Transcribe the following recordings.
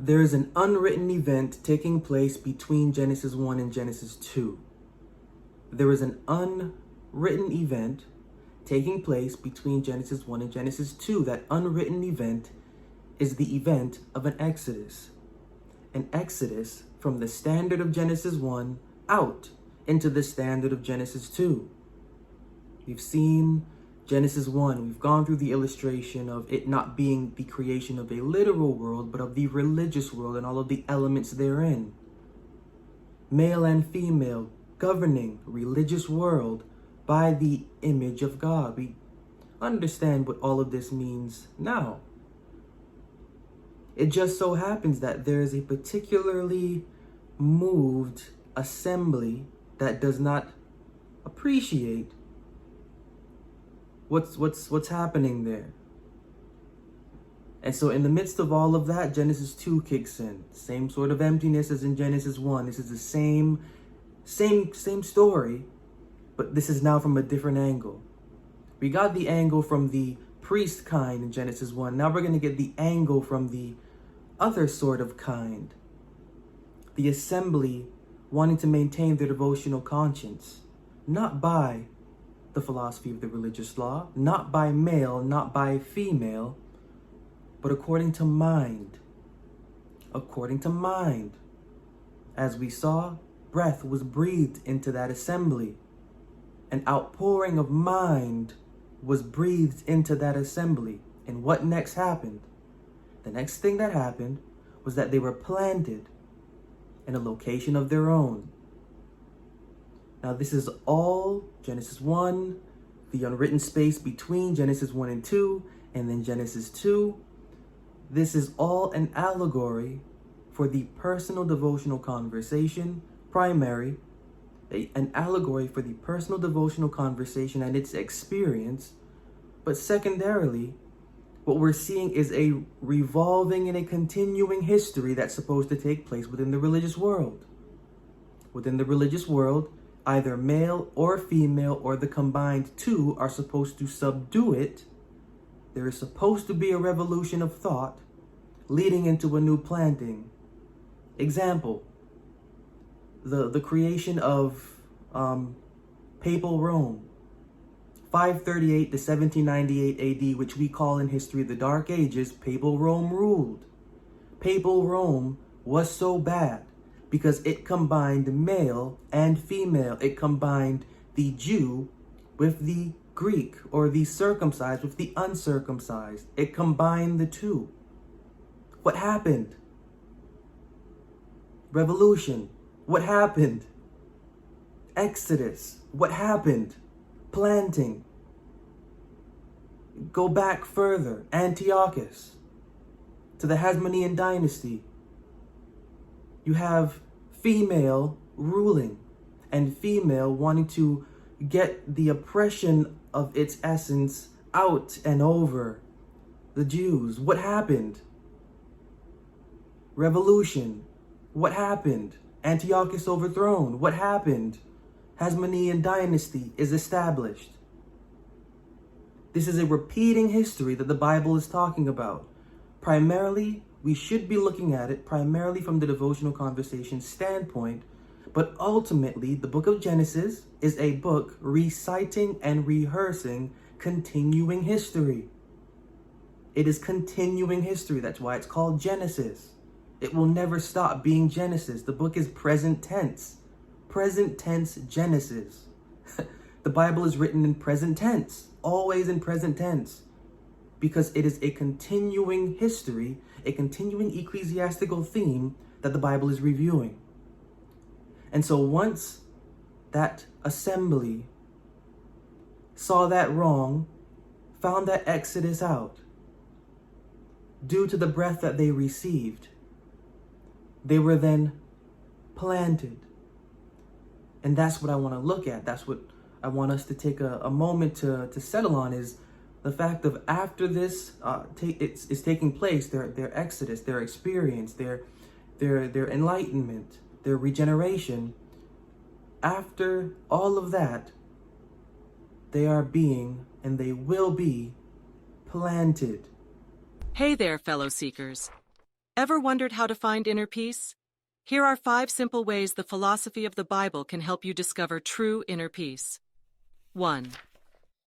there is an unwritten event taking place between Genesis 1 and Genesis 2. There is an unwritten event taking place between Genesis 1 and Genesis 2. That unwritten event is the event of an exodus. An exodus from the standard of Genesis 1 out into the standard of Genesis 2. We've seen Genesis 1. We've gone through the illustration of it not being the creation of a literal world, but of the religious world and all of the elements therein. Male and female governing religious world by the image of God. We understand what all of this means now. It just so happens that there is a particularly moved assembly that does not appreciate what's happening there. And so in the midst of all of that, Genesis 2 kicks in. Same sort of emptiness as in Genesis 1. This is the same story, but this is now from a different angle. We got the angle from the priest kind in Genesis 1. Now we're going to get the angle from the other sort of kind. The assembly wanting to maintain their devotional conscience, not by the philosophy of the religious law, not by male, not by female, but according to mind. According to mind. As we saw, breath was breathed into that assembly. An outpouring of mind was breathed into that assembly. And what next happened? The next thing that happened was that they were planted in a location of their own. Now this is all Genesis 1, the unwritten space between Genesis 1 and 2, and then Genesis 2. This is all an allegory for the personal devotional conversation, primary, an allegory for the personal devotional conversation and its experience, but secondarily, what we're seeing is a revolving and a continuing history that's supposed to take place within the religious world. Within the religious world, either male or female or the combined two are supposed to subdue it. There is supposed to be a revolution of thought leading into a new planting. Example, the creation of Papal Rome. 538 to 1798 AD, which we call in history the Dark Ages. Papal Rome ruled. Papal Rome was so bad because it combined male and female. It combined the Jew with the Greek, or the circumcised with the uncircumcised. It combined the two. What happened? Revolution. What happened? Exodus. What happened? Planting. Go back further, Antiochus, to the Hasmonean dynasty. You have female ruling and female wanting to get the oppression of its essence out and over the Jews. What happened? Revolution. What happened? Antiochus overthrown. What happened? Hasmonean dynasty is established. This is a repeating history that the Bible is talking about. Primarily, we should be looking at it primarily from the devotional conversation standpoint, but ultimately, the book of Genesis is a book reciting and rehearsing continuing history. It is continuing history. That's why it's called Genesis. It will never stop being Genesis. The book is present tense. Present tense Genesis. The Bible is written in present tense, always in present tense, because it is a continuing history, a continuing ecclesiastical theme that the Bible is reviewing. And so once that assembly saw that wrong, found that exodus out, due to the breath that they received, they were then planted. And that's what I want to look at. That's what I want us to take a moment to settle on, is the fact of after this is taking place, their exodus, their experience, their enlightenment, their regeneration. After all of that, they are being and they will be planted. Hey there, fellow seekers. Ever wondered how to find inner peace? Here are 5 simple ways the philosophy of the Bible can help you discover true inner peace. 1.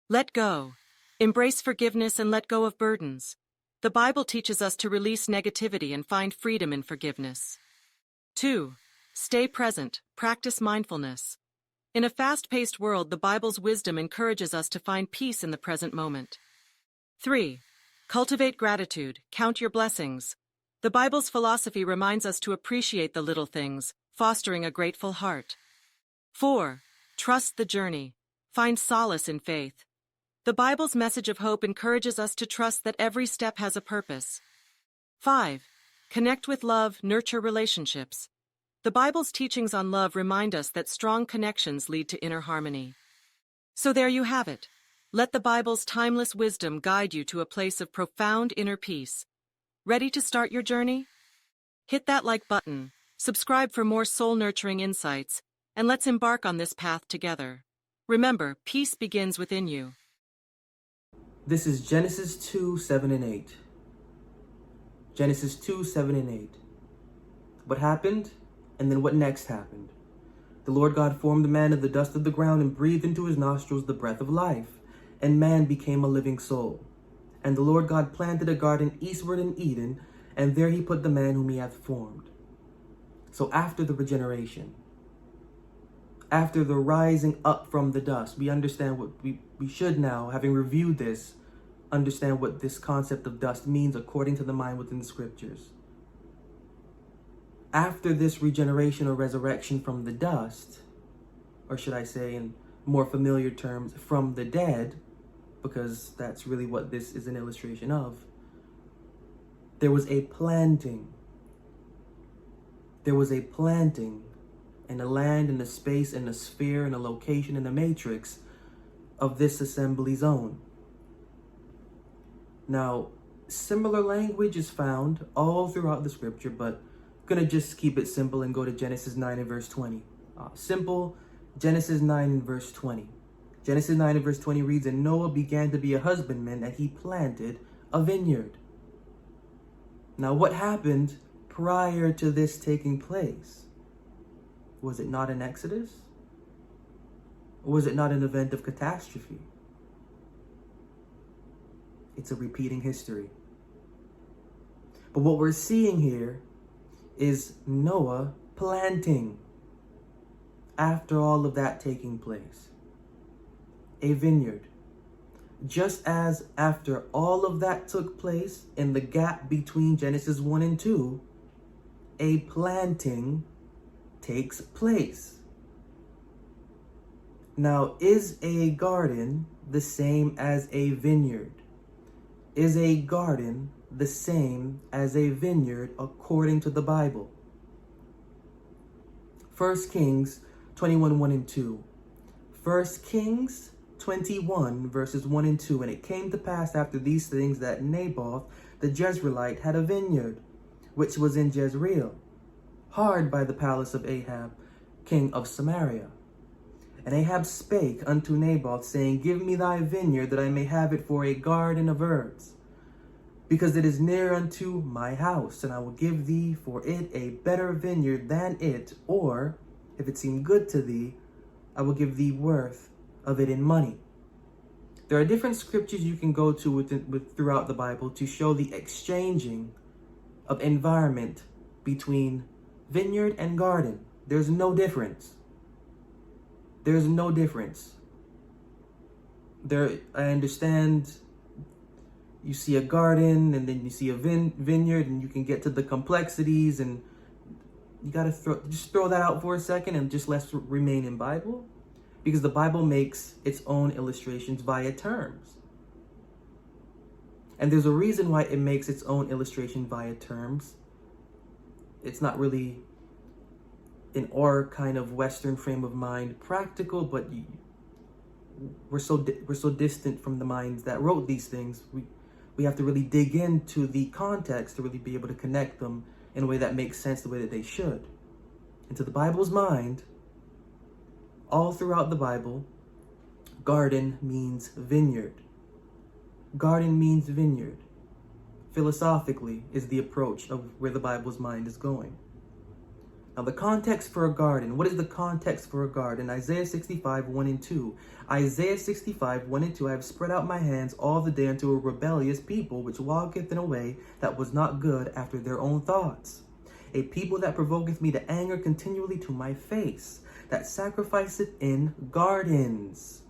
Let go. Embrace forgiveness and let go of burdens. The Bible teaches us to release negativity and find freedom in forgiveness. 2. Stay present. Practice mindfulness. In a fast-paced world, the Bible's wisdom encourages us to find peace in the present moment. 3. Cultivate gratitude. Count your blessings. The Bible's philosophy reminds us to appreciate the little things, fostering a grateful heart. 4. Trust the journey. Find solace in faith. The Bible's message of hope encourages us to trust that every step has a purpose. 5. Connect with love, nurture relationships. The Bible's teachings on love remind us that strong connections lead to inner harmony. So there you have it. Let the Bible's timeless wisdom guide you to a place of profound inner peace. Ready to start your journey? Hit that like button, subscribe for more soul-nurturing insights, and let's embark on this path together. Remember, peace begins within you. This is Genesis 2, 7 and 8. Genesis 2, 7 and 8. What happened? And then what next happened? The Lord God formed the man of the dust of the ground and breathed into his nostrils the breath of life, and man became a living soul. And the Lord God planted a garden eastward in Eden, and there he put the man whom he hath formed. So after the regeneration, after the rising up from the dust, we understand what we should now, having reviewed this, understand what this concept of dust means according to the mind within the scriptures. After this regeneration or resurrection from the dust, or should I say in more familiar terms, from the dead, because that's really what this is an illustration of, there was a planting. There was a planting in a land, in a space, in a sphere, in a location, in a matrix of this assembly zone. Now, similar language is found all throughout the scripture, but I'm going to just keep it simple and go to Genesis 9 and verse 20. Simple, Genesis 9 and verse 20. Genesis 9 and verse 20 reads, And Noah began to be a husbandman, and he planted a vineyard. Now, what happened prior to this taking place? Was it not an exodus? Or was it not an event of catastrophe? It's a repeating history. But what we're seeing here is Noah planting after all of that taking place. A vineyard. Just as after all of that took place in the gap between Genesis 1 and 2, a planting takes place. Now, is a garden the same as a vineyard? Is a garden the same as a vineyard according to the Bible? 1 Kings 21, 1 and 2. 1 Kings 21, verses 1 and 2. And it came to pass after these things that Naboth the Jezreelite had a vineyard, which was in Jezreel, hard by the palace of Ahab, king of Samaria. And Ahab spake unto Naboth, saying, Give me thy vineyard, that I may have it for a garden of herbs, because it is near unto my house, and I will give thee for it a better vineyard than it, or, if it seem good to thee, I will give thee worth of it in money. There are different scriptures you can go to throughout the Bible to show the exchanging of environment between vineyard and garden. There's no difference. There's no difference. I understand you see a garden and then you see a vineyard, and you can get to the complexities, and you gotta throw that out for a second and just let's remain in Bible, because the Bible makes its own illustrations via terms. And there's a reason why it makes its own illustration via terms. It's not really in our kind of Western frame of mind practical, but we're so distant from the minds that wrote these things. We have to really dig into the context to really be able to connect them in a way that makes sense the way that they should. And to the Bible's mind, all throughout the Bible, garden means vineyard. Garden means vineyard. philosophically, is the approach of where the Bible's mind is going. Now, the context for a garden. What is the context for a garden? Isaiah 65, 1 and 2. Isaiah 65, 1 and 2. I have spread out my hands all the day unto a rebellious people, which walketh in a way that was not good after their own thoughts. A people that provoketh me to anger continually to my face, that sacrificeth in gardens,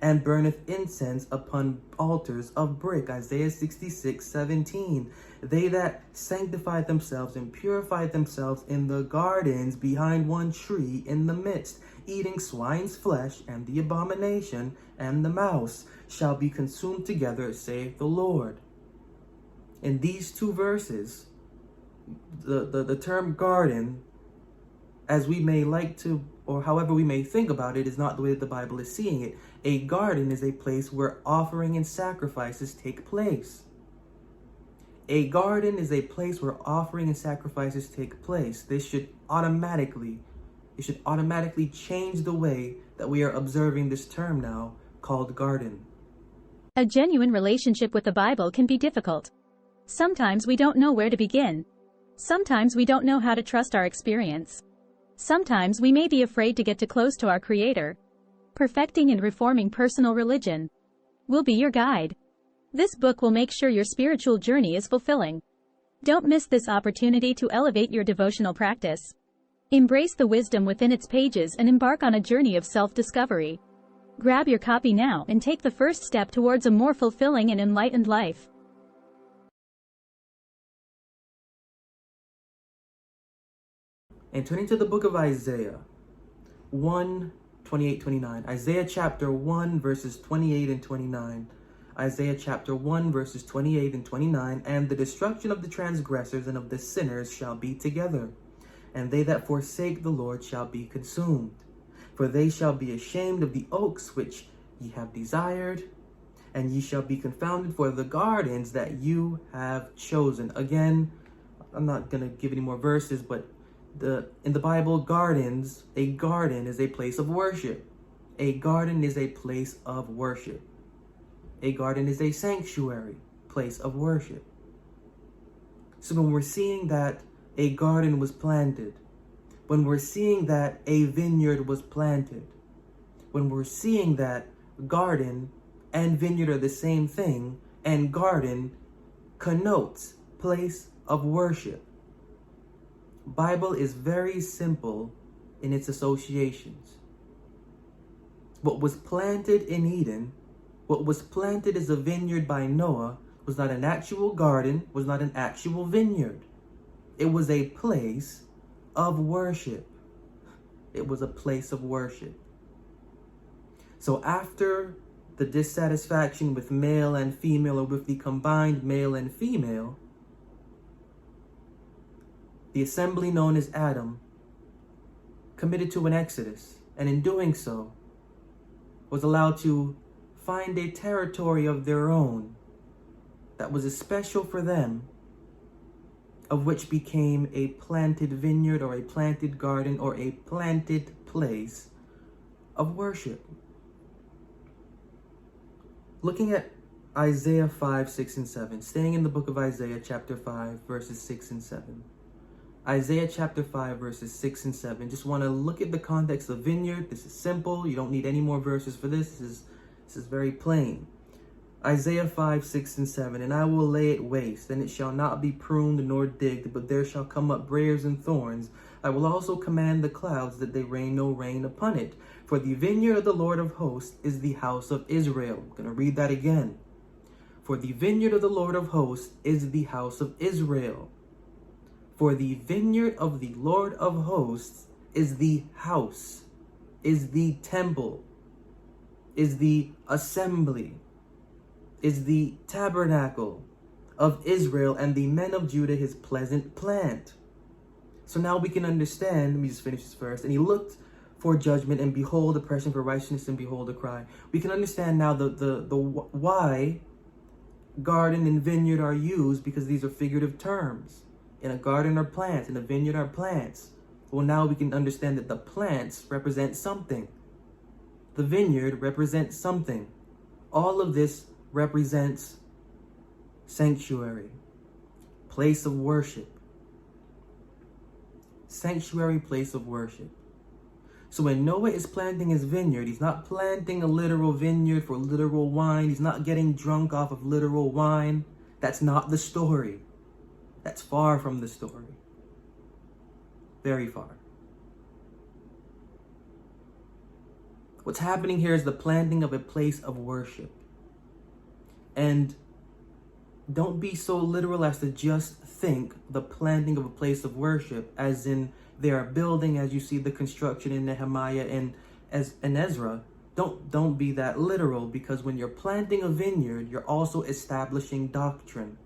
and burneth incense upon altars of brick. Isaiah 66, 17. They that sanctify themselves and purify themselves in the gardens behind one tree in the midst, eating swine's flesh, and the abomination and the mouse shall be consumed together, saith the Lord. In these two verses, the term garden, as we may like to, or however we may think about it, is not the way that the Bible is seeing it. A garden is a place where offering and sacrifices take place. A garden is a place where offering and sacrifices take place. This should automatically change the way that we are observing this term now called garden. A genuine relationship with the Bible can be difficult. Sometimes we don't know where to begin. Sometimes we don't know how to trust our experience. Sometimes we may be afraid to get too close to our Creator. Perfecting and Reforming Personal Religion will be your guide. This book will make sure your spiritual journey is fulfilling. Don't miss this opportunity to elevate your devotional practice. Embrace the wisdom within its pages and embark on a journey of self-discovery. Grab your copy now and take the first step towards a more fulfilling and enlightened life. And turning to the book of Isaiah 1, 28, 29. Isaiah chapter 1, verses 28 and 29. Isaiah chapter 1, verses 28 and 29. And the destruction of the transgressors and of the sinners shall be together, and they that forsake the Lord shall be consumed. For they shall be ashamed of the oaks which ye have desired, and ye shall be confounded for the gardens that you have chosen. Again, I'm not going to give any more verses, but in the Bible, a garden is a place of worship. A garden is a place of worship. A garden is a sanctuary, place of worship. So when we're seeing that a garden was planted, when we're seeing that a vineyard was planted, when we're seeing that garden and vineyard are the same thing, and garden connotes place of worship. Bible is very simple in its associations. What was planted in Eden, what was planted as a vineyard by Noah, was not an actual garden, was not an actual vineyard. It was a place of worship. It was a place of worship. So after the dissatisfaction with male and female, or with the combined male and female, the assembly known as Adam committed to an exodus, and in doing so, was allowed to find a territory of their own that was special for them, of which became a planted vineyard or a planted garden or a planted place of worship. Looking at Isaiah 5, 6, and 7, staying in the book of Isaiah chapter 5, verses 6 and 7. Isaiah chapter 5, verses 6 and 7. Just want to look at the context of vineyard. This is simple. You don't need any more verses for this. This is very plain. Isaiah 5, 6, and 7. And I will lay it waste, and it shall not be pruned nor digged, but there shall come up briars and thorns. I will also command the clouds that they rain no rain upon it. For the vineyard of the Lord of hosts is the house of Israel. I'm going to read that again. For the vineyard of the Lord of hosts is the house of Israel. For the vineyard of the Lord of hosts is the house, is the temple, is the assembly, is the tabernacle of Israel, and the men of Judah his pleasant plant. So now we can understand, let me just finish this first. And he looked for judgment, and behold, oppression, for righteousness, and behold, a cry. We can understand now the why garden and vineyard are used, because these are figurative terms. In a garden are plants, in a vineyard are plants. Well, now we can understand that the plants represent something. The vineyard represents something. All of this represents sanctuary. place of worship. Sanctuary, place of worship. So when Noah is planting his vineyard, he's not planting a literal vineyard for literal wine. He's not getting drunk off of literal wine. That's not the story. That's far from the story. Very far. What's happening here is the planting of a place of worship. And don't be so literal as to just think the planting of a place of worship as in they are building, as you see the construction in Nehemiah and Ezra. Don't be that literal, because when you're planting a vineyard, you're also establishing doctrine.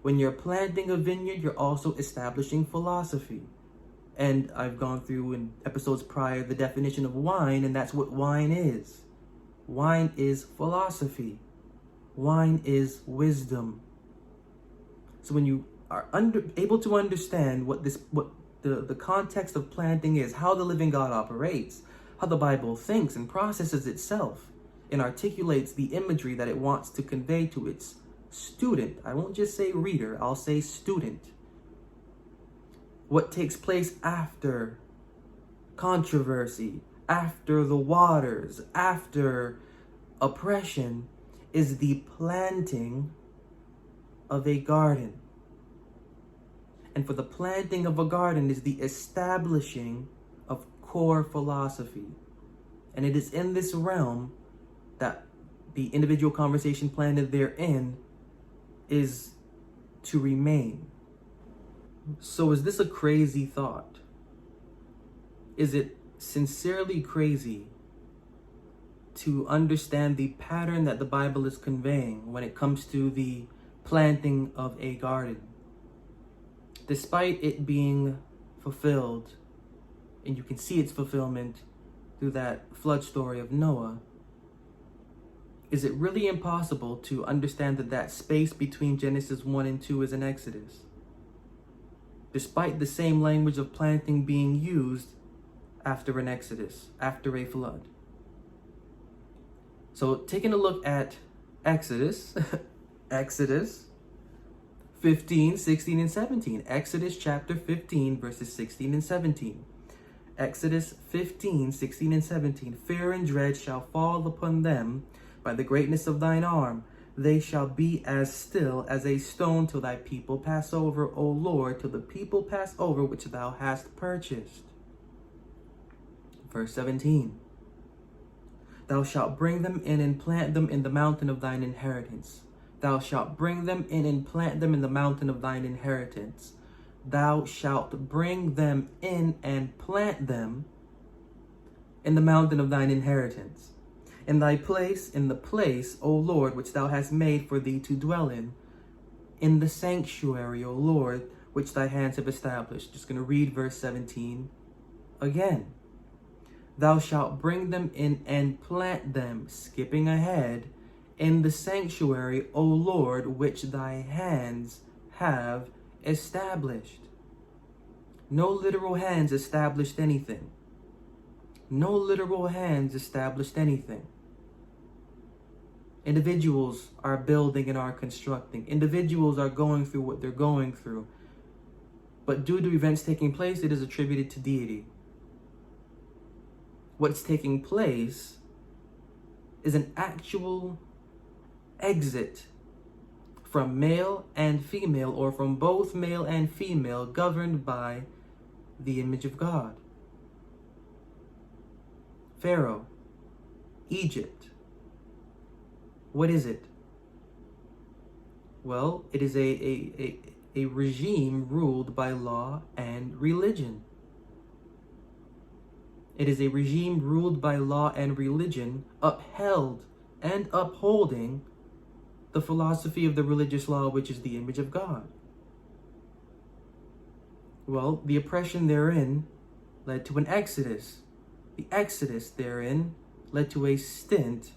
When you're planting a vineyard, you're also establishing philosophy. And I've gone through in episodes prior the definition of wine, and that's what wine is. Wine is philosophy. Wine is wisdom. So when you are able to understand what the context of planting is, how the living God operates, how the Bible thinks and processes itself, and articulates the imagery that it wants to convey to its student. I won't just say reader, I'll say student. What takes place after controversy, after the waters, after oppression, is the planting of a garden. And for the planting of a garden is the establishing of core philosophy. And it is in this realm that the individual conversation planted therein is to remain. So is this a crazy thought? Is it sincerely crazy to understand the pattern that the Bible is conveying when it comes to the planting of a garden? Despite it being fulfilled, and you can see its fulfillment through that flood story of Noah, is it really impossible to understand that space between Genesis 1 and 2 is an Exodus? Despite the same language of planting being used after an Exodus, after a flood. So taking a look at Exodus, Exodus 15, 16, and 17. Exodus chapter 15, verses 16 and 17. Exodus 15, 16, and 17. Fear and dread shall fall upon them by the greatness of thine arm. They shall be as still as a stone till thy people pass over, O Lord, till the people pass over which thou hast purchased. Verse 17. Thou shalt bring them in and plant them in the mountain of thine inheritance. Thou shalt bring them in and plant them in the mountain of thine inheritance. Thou shalt bring them in and plant them in the mountain of thine inheritance. In thy place, in the place, O Lord, which thou hast made for thee to dwell in the sanctuary, O Lord, which thy hands have established. Just going to read verse 17 again. Thou shalt bring them in and plant them, skipping ahead, in the sanctuary, O Lord, which thy hands have established. No literal hands established anything. No literal hands established anything. Individuals are building and are constructing. Individuals are going through what they're going through. But due to events taking place, it is attributed to deity. What's taking place is an actual exit from male and female, or from both male and female, governed by the image of God. Pharaoh, Egypt. What is it? Well, it is a regime ruled by law and religion. It is a regime ruled by law and religion, upheld and upholding the philosophy of the religious law, which is the image of God. Well, the oppression therein led to an exodus. The exodus therein led to a stint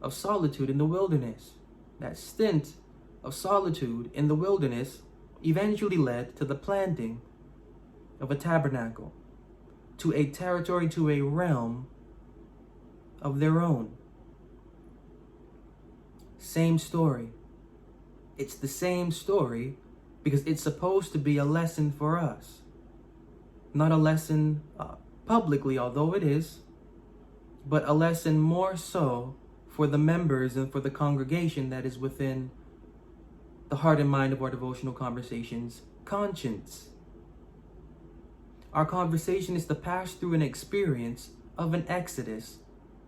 of solitude in the wilderness. That stint of solitude in the wilderness eventually led to the planting of a tabernacle, to a territory, to a realm of their own. Same story. It's the same story because it's supposed to be a lesson for us. Not a lesson publicly, although it is, but a lesson more so for the members and for the congregation that is within the heart and mind of our devotional conversations conscience. Our conversation is to pass through an experience of an exodus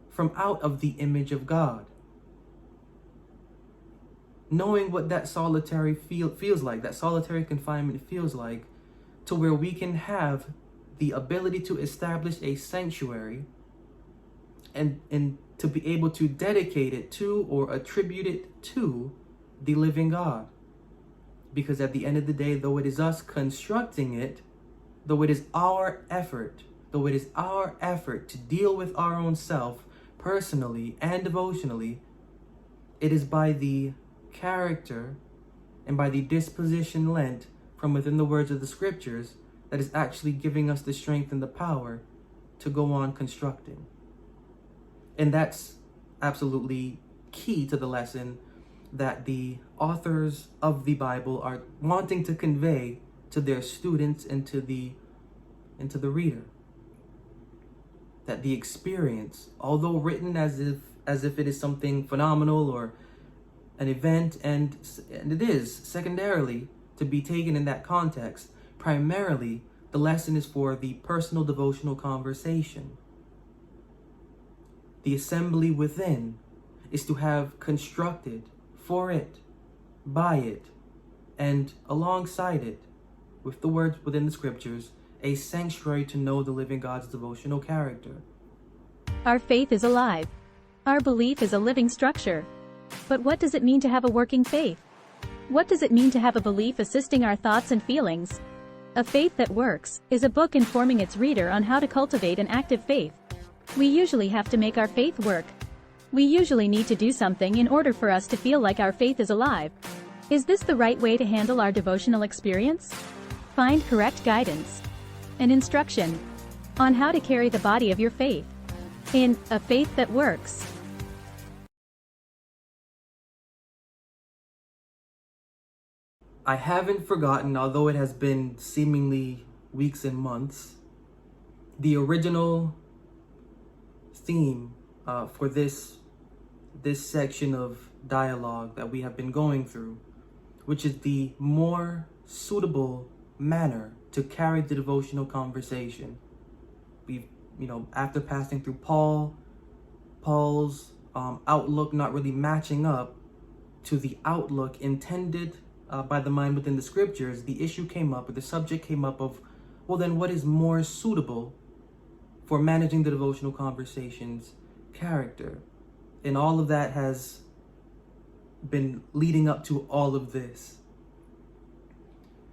from out of the image of God. Knowing what that solitary feels like, that solitary confinement feels like, to where we can have the ability to establish a sanctuary and to be able to dedicate it to or attribute it to the living God. Because at the end of the day, though it is us constructing it, though it is our effort to deal with our own self personally and devotionally, it is by the character and by the disposition lent from within the words of the scriptures that is actually giving us the strength and the power to go on constructing. And that's absolutely key to the lesson that the authors of the Bible are wanting to convey to their students and to the reader. That the experience, although written as if it is something phenomenal or an event, and it is secondarily to be taken in that context, primarily the lesson is for the personal devotional conversation. The assembly within is to have constructed for it, by it, and alongside it, with the words within the scriptures, a sanctuary to know the living God's devotional character. Our faith is alive. Our belief is a living structure. But what does it mean to have a working faith? What does it mean to have a belief assisting our thoughts and feelings? A Faith That Works is a book informing its reader on how to cultivate an active faith. We usually have to make our faith work. We usually need to do something in order for us to feel like our faith is alive. Is this the right way to handle our devotional experience? Find correct guidance and instruction on how to carry the body of your faith in A Faith That Works. I haven't forgotten, although it has been seemingly weeks and months, the original theme for this section of dialogue that we have been going through, which is the more suitable manner to carry the devotional conversation. We've, after passing through Paul's outlook not really matching up to the outlook intended by the mind within the scriptures, the issue came up, or the subject came up of, well, then what is more suitable for managing the devotional conversation's character? And all of that has been leading up to all of this.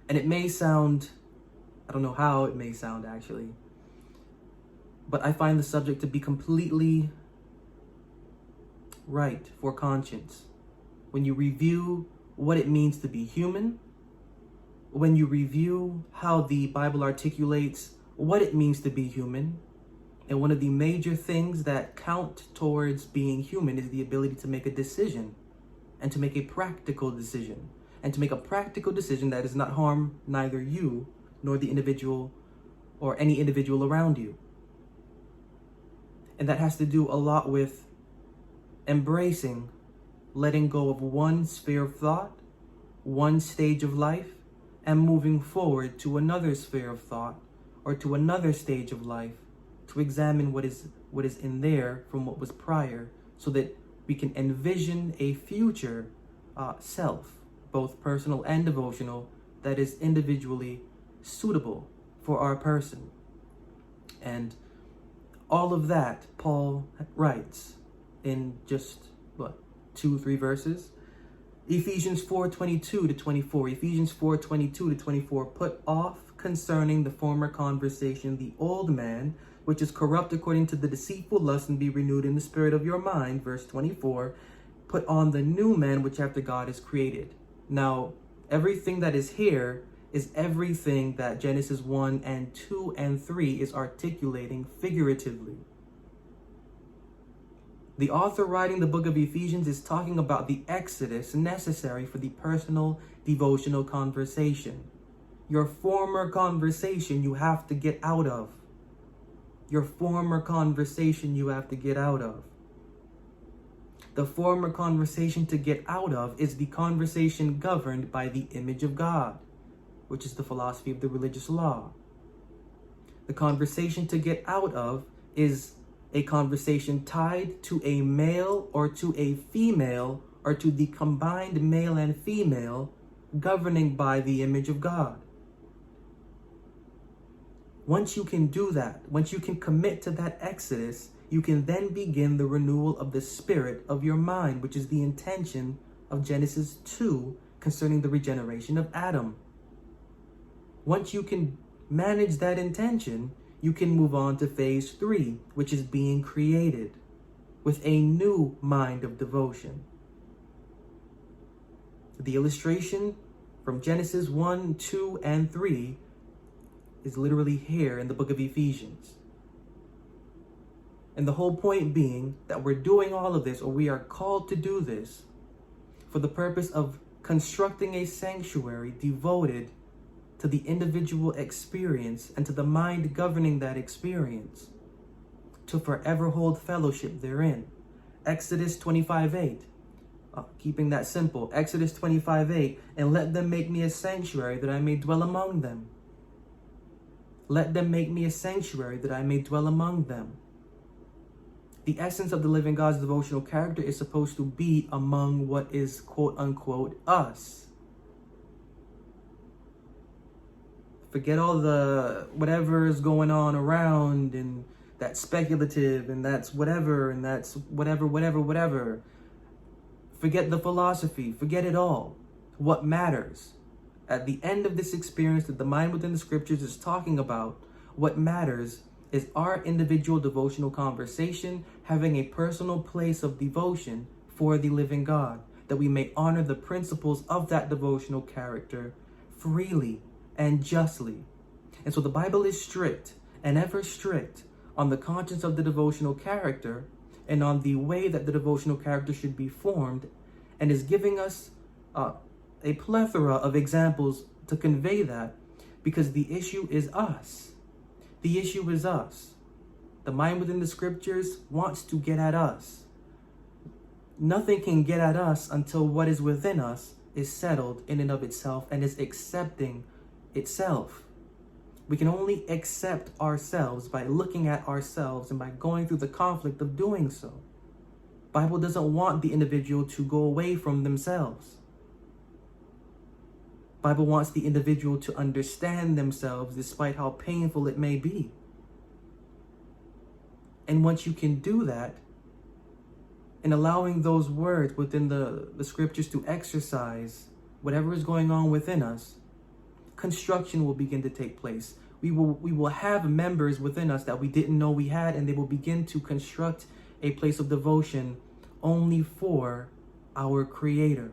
And it may sound, I don't know how it may sound actually, but I find the subject to be completely right for conscience. When you review what it means to be human, when you review how the Bible articulates what it means to be human, and one of the major things that count towards being human is the ability to make a decision, and to make a practical decision, and to make a practical decision that does not harm neither you nor the individual or any individual around you. And that has to do a lot with embracing letting go of one sphere of thought, one stage of life, and moving forward to another sphere of thought or to another stage of life to examine what is in there from what was prior, so that we can envision a future self, both personal and devotional, that is individually suitable for our person. And all of that Paul writes in just 2-3 verses. Ephesians 4:22-24. Ephesians 4:22-24. Put off concerning the former conversation the old man, which is corrupt according to the deceitful lust, and be renewed in the spirit of your mind. Verse 24. Put on the new man, which after God is created. Now, everything that is here is everything that Genesis 1 and 2 and 3 is articulating figuratively. The author writing the book of Ephesians is talking about the exodus necessary for the personal devotional conversation. Your former conversation you have to get out of. Your former conversation you have to get out of. The former conversation to get out of is the conversation governed by the image of God, which is the philosophy of the religious law. The conversation to get out of is a conversation tied to a male or to a female or to the combined male and female governing by the image of God. Once you can do that, once you can commit to that exodus, you can then begin the renewal of the spirit of your mind, which is the intention of Genesis 2 concerning the regeneration of Adam. Once you can manage that intention, you can move on to phase 3, which is being created with a new mind of devotion. The illustration from Genesis 1, 2, and 3 is literally here in the book of Ephesians. And the whole point being that we're doing all of this, or we are called to do this, for the purpose of constructing a sanctuary devoted to the individual experience and to the mind governing that experience, to forever hold fellowship therein. Exodus 25:8. Keeping that simple. Exodus 25:8. And let them make me a sanctuary that I may dwell among them. Let them make me a sanctuary that I may dwell among them. The essence of the living God's devotional character is supposed to be among what is quote unquote us. Forget all the whatever is going on around and that's speculative and that's whatever and that's whatever. Forget the philosophy. Forget it all. What matters at the end of this experience that the mind within the scriptures is talking about, what matters is our individual devotional conversation having a personal place of devotion for the living God, that we may honor the principles of that devotional character freely and justly. And so the Bible is strict and ever strict on the conscience of the devotional character and on the way that the devotional character should be formed, and is giving us a plethora of examples to convey that, because the issue is us. The issue is us. The mind within the scriptures wants to get at us. Nothing can get at us until what is within us is settled in and of itself and is accepting itself. We can only accept ourselves by looking at ourselves and by going through the conflict of doing so. Bible doesn't want the individual to go away from themselves. Bible wants the individual to understand themselves despite how painful it may be. And once you can do that, in allowing those words within the scriptures to exercise whatever is going on within us, construction will begin to take place. We will have members within us that we didn't know we had, and they will begin to construct a place of devotion only for our Creator.